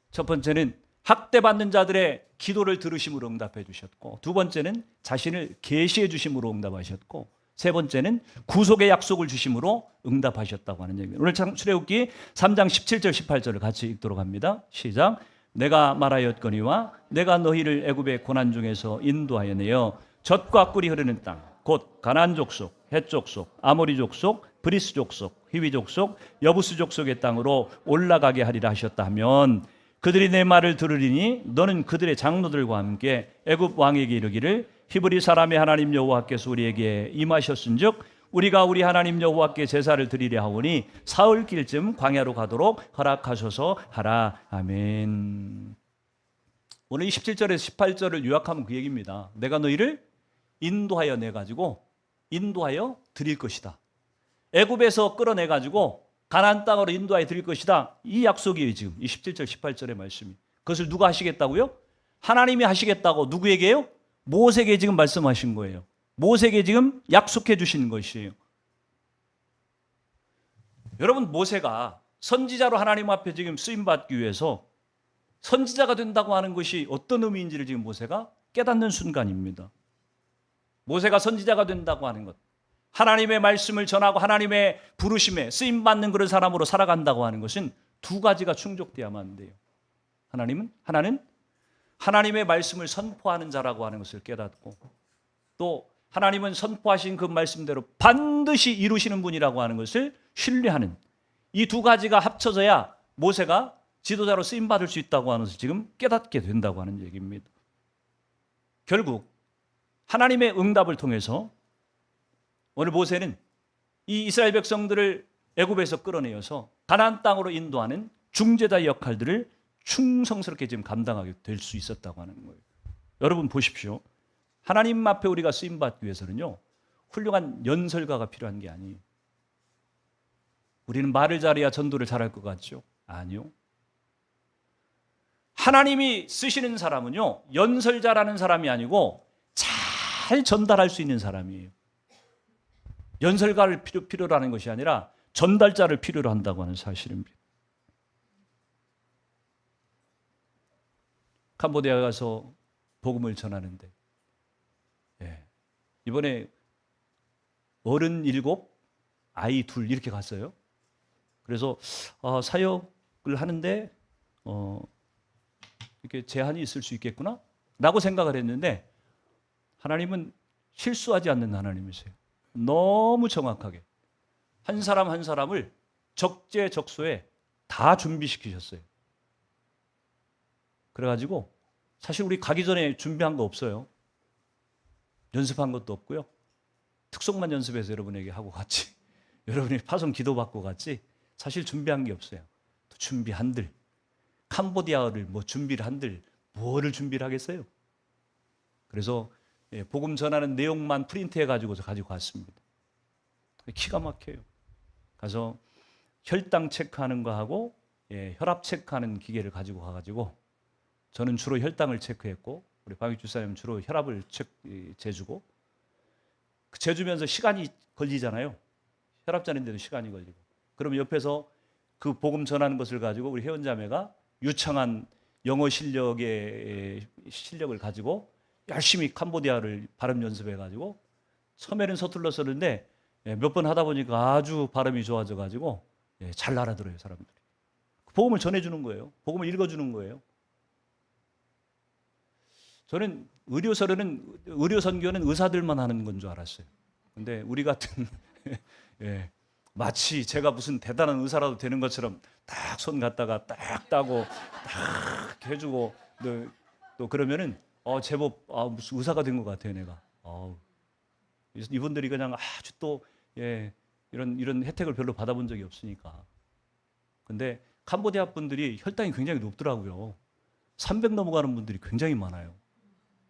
S1: 첫 번째는 학대받는 자들의 기도를 들으심으로 응답해 주셨고, 두 번째는 자신을 계시해 주심으로 응답하셨고, 세 번째는 구속의 약속을 주심으로 응답하셨다고 하는 얘기입니다. 오늘 출애굽기 3장 17절 18절을 같이 읽도록 합니다. 시작. 내가 말하였거니와 내가 너희를 애굽의 고난 중에서 인도하여 내어 젖과 꿀이 흐르는 땅 곧 가나안 족속, 헷 족속, 아모리 족속, 브리스 족속, 히위 족속, 여부스 족속의 땅으로 올라가게 하리라 하셨다 하면 그들이 내 말을 들으리니 너는 그들의 장로들과 함께 애굽 왕에게 이르기를 히브리 사람의 하나님 여호와께서 우리에게 임하셨은즉 우리가 우리 하나님 여호와께 제사를 드리려 하오니 사흘길쯤 광야로 가도록 허락하소서 하라. 아멘. 오늘 17절에서 18절을 요약하면 그 얘기입니다. 내가 너희를 인도하여 내가지고 인도하여 드릴 것이다. 애굽에서 끌어내가지고 가나안 땅으로 인도하여 드릴 것이다. 이 약속이에요. 지금 이 17절 18절의 말씀이. 그것을 누가 하시겠다고요? 하나님이 하시겠다고. 누구에게요? 모세에게 지금 말씀하신 거예요. 모세에게 지금 약속해 주신 것이에요. 여러분, 모세가 선지자로 하나님 앞에 지금 쓰임받기 위해서 선지자가 된다고 하는 것이 어떤 의미인지를 지금 모세가 깨닫는 순간입니다. 모세가 선지자가 된다고 하는 것, 하나님의 말씀을 전하고 하나님의 부르심에 쓰임받는 그런 사람으로 살아간다고 하는 것은 두 가지가 충족되어야만 돼요. 하나는 하나님의 말씀을 선포하는 자라고 하는 것을 깨닫고, 또 하나님은 선포하신 그 말씀대로 반드시 이루시는 분이라고 하는 것을 신뢰하는, 이 두 가지가 합쳐져야 모세가 지도자로 쓰임받을 수 있다고 하는 것을 지금 깨닫게 된다고 하는 얘기입니다. 결국 하나님의 응답을 통해서 오늘 모세는 이 이스라엘 백성들을 애굽에서 끌어내어서 가나안 땅으로 인도하는 중재자의 역할들을 충성스럽게 지금 감당하게 될 수 있었다고 하는 거예요. 여러분 보십시오. 하나님 앞에 우리가 쓰임받기 위해서는요, 훌륭한 연설가가 필요한 게 아니에요. 우리는 말을 잘해야 전도를 잘할 것 같죠? 아니요. 하나님이 쓰시는 사람은요, 연설자라는 사람이 아니고 잘 전달할 수 있는 사람이에요. 연설가를 필요로 하는 것이 아니라 전달자를 필요로 한다고 하는 사실입니다. 캄보디아 가서 복음을 전하는데, 이번에 어른 7, 아이 2 이렇게 갔어요. 그래서 사역을 하는데 이렇게 제한이 있을 수 있겠구나 라고 생각을 했는데, 하나님은 실수하지 않는 하나님이세요. 너무 정확하게 한 사람 한 사람을 적재적소에 다 준비시키셨어요. 그래가지고 사실 우리 가기 전에 준비한 거 없어요. 연습한 것도 없고요. 특송만 연습해서 여러분에게 하고 갔지. 여러분이 파송 기도받고 갔지. 사실 준비한 게 없어요. 또 준비한들, 캄보디아를 준비를 한들 뭐를 준비를 하겠어요? 그래서 복음 전하는 내용만 프린트해가지고 가지고 갔습니다. 기가 막혀요. 가서 혈당 체크하는 거 하고 혈압 체크하는 기계를 가지고 가가지고 저는 주로 혈당을 체크했고 우리 박익 주사님은 주로 혈압을 재주고 재주면서 시간이 걸리잖아요. 혈압 재는데도 시간이 걸리고 그러면 옆에서 그 복음 전하는 것을 가지고 우리 회원자매가 유창한 영어 실력을 가지고 열심히 캄보디아를 발음 연습해가지고 처음에는 서툴렀었는데 몇 번 하다 보니까 아주 발음이 좋아져가지고 잘 알아들어요 사람들이. 복음을 전해주는 거예요. 복음을 읽어주는 거예요. 저는 의료 선교는 의사들만 하는 건 줄 알았어요. 근데 우리 같은 마치 제가 무슨 대단한 의사라도 되는 것처럼 딱 손 갖다가 딱 따고 딱 해주고 또 그러면은 제법 무슨 의사가 된 것 같아요 내가. 이분들이 그냥 아주 또 이런 혜택을 별로 받아본 적이 없으니까. 근데 캄보디아 분들이 혈당이 굉장히 높더라고요. 300 넘어가는 분들이 굉장히 많아요.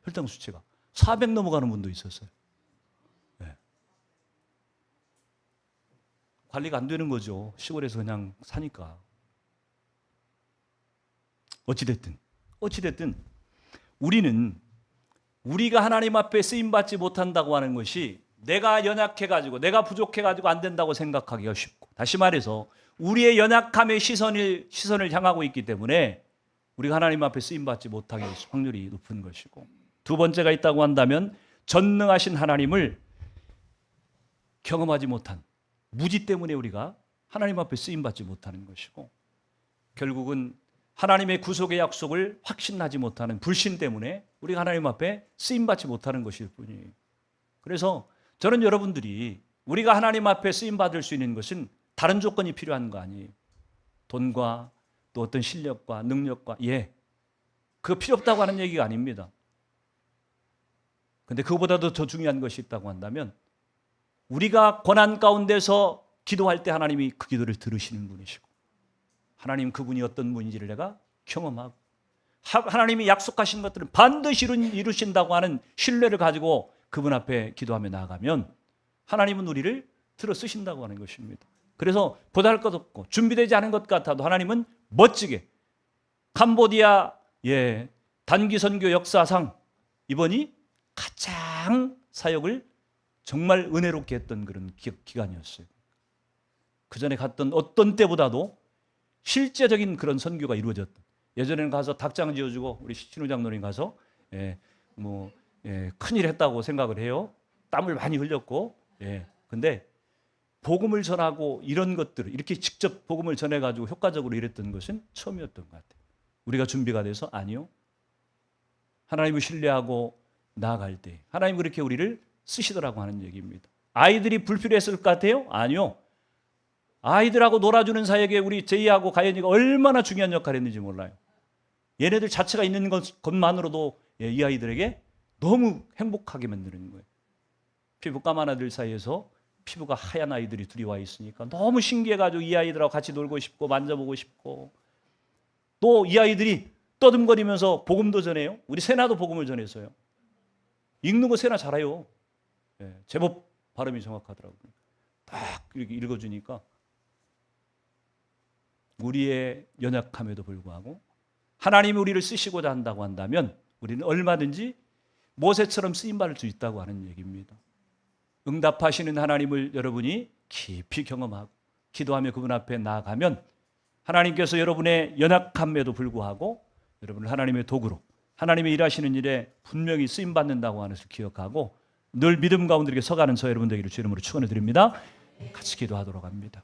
S1: 혈당 수치가 400 넘어가는 분도 있었어요. 관리가 안 되는 거죠. 시골에서 그냥 사니까. 어찌됐든 우리가 하나님 앞에 쓰임받지 못한다고 하는 것이 내가 연약해가지고 내가 부족해가지고 안 된다고 생각하기가 쉽고, 다시 말해서 우리의 연약함의 시선을 향하고 있기 때문에 우리가 하나님 앞에 쓰임받지 못하게 될 확률이 높은 것이고, 두 번째가 있다고 한다면 전능하신 하나님을 경험하지 못한 무지 때문에 우리가 하나님 앞에 쓰임받지 못하는 것이고, 결국은 하나님의 구속의 약속을 확신하지 못하는 불신 때문에 우리가 하나님 앞에 쓰임받지 못하는 것일 뿐이에요. 그래서 저는 여러분들이 우리가 하나님 앞에 쓰임받을 수 있는 것은 다른 조건이 필요한 거 아니에요. 돈과 또 어떤 실력과 능력과 그거 필요 없다고 하는 얘기가 아닙니다. 근데 그거보다도 더 중요한 것이 있다고 한다면 우리가 고난 가운데서 기도할 때 하나님이 그 기도를 들으시는 분이시고, 하나님 그분이 어떤 분인지를 내가 경험하고, 하나님이 약속하신 것들은 반드시 이루신다고 하는 신뢰를 가지고 그분 앞에 기도하며 나아가면 하나님은 우리를 들어 쓰신다고 하는 것입니다. 그래서 보잘것없고 준비되지 않은 것 같아도 하나님은 멋지게 캄보디아 단기 선교 역사상 이번이 가장 사역을 정말 은혜롭게 했던 그런 기간이었어요. 그 전에 갔던 어떤 때보다도 실제적인 그런 선교가 이루어졌던, 예전에는 가서 닭장 지어주고 우리 신우 장로님 가서 큰일 했다고 생각을 해요. 땀을 많이 흘렸고, 근데 복음을 전하고 이런 것들을 이렇게 직접 복음을 전해가지고 효과적으로 이랬던 것은 처음이었던 것 같아요. 우리가 준비가 돼서 아니요. 하나님을 신뢰하고 나아갈 때 하나님 그렇게 우리를 쓰시더라고 하는 얘기입니다. 아이들이 불필요했을 것 같아요? 아니요. 아이들하고 놀아주는 사역에 우리 제이하고 가연이가 얼마나 중요한 역할을 했는지 몰라요. 얘네들 자체가 있는 것만으로도 이 아이들에게 너무 행복하게 만드는 거예요. 피부 까만 아들 사이에서 피부가 하얀 아이들이 둘이 와 있으니까 너무 신기해가지고 이 아이들하고 같이 놀고 싶고 만져보고 싶고, 또 이 아이들이 떠듬거리면서 복음도 전해요. 우리 세나도 복음을 전했어요. 읽는 거 세나 잘해요. 제법 발음이 정확하더라고요. 딱 이렇게 읽어주니까 우리의 연약함에도 불구하고 하나님이 우리를 쓰시고자 한다고 한다면 우리는 얼마든지 모세처럼 쓰임받을 수 있다고 하는 얘기입니다. 응답하시는 하나님을 여러분이 깊이 경험하고 기도하며 그분 앞에 나아가면 하나님께서 여러분의 연약함에도 불구하고 여러분을 하나님의 도구로 하나님의 일하시는 일에 분명히 쓰임받는다고 하는 것을 기억하고 늘 믿음 가운데 이렇게 서가는 저 여러분들에게 주의 이름으로 축원해 드립니다. 같이 기도하도록 합니다.